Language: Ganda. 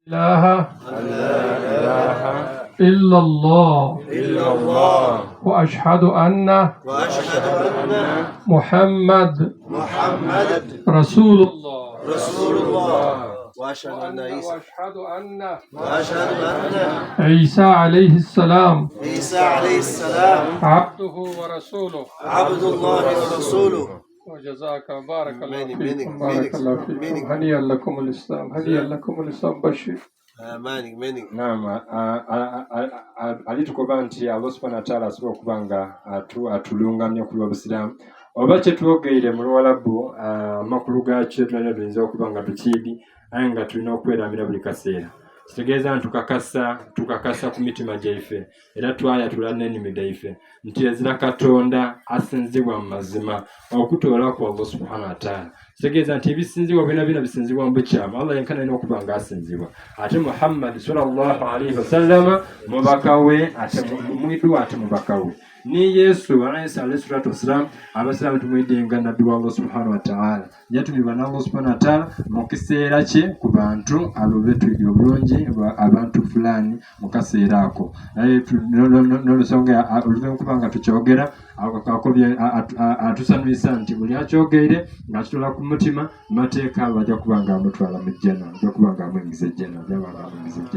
إله إلا الله وأشهد أن محمد رسول الله وأشهد أن عيسى عليه السلام عبد الله ورسوله. وجزاك بارك الله فيكم بارك الله فيكم هنيئا لكم الإسلام هنيئا لكم الإسلام بشير. Naam, alitukoba nti Allah subhanahu wa ta'ala asobola okuba nga atulungamya ku lw'Obusiraamu oba kye twogeire mu Luwarabu amakulu gaakyo tulina tuyinza okuba nga tukiidi aye nga tulina okweramira buli kaseera. Kitegeeza nti tukakasa ku mitima gyaife era twayatula n'ennimi dhaife nti ezira Katonda asinzibwa mu mazima okutoola ku Allah subhanahu wa ta'ala. Kitegeeza nti ebisinzibwa byonna bisinzibwa mu bukyamu Allah yenkana alina okuba nga asinzibwa. Ate Muhammad sallallahu alaihi wasallam mubaka we ate mwidu ate mubaka we ni Yesu alayhi salatu wassalam abasalamu tumwidinga nabbi wa Allah subhanahu wa ta'ala yatumibwa na Allah subhanahu wa ta'ala mu kiseera kye ku bantu abo betwidde obulungi abantu fulani mu kaseera ako naye n'olusonga oluvannyuma kubanga tukyogera atusanuyisa nti buli akyogeire ng'akitola ku mutima mateeka bajja kuba nga amutwala mu jjana ajja kuba nga amwingiza ejjana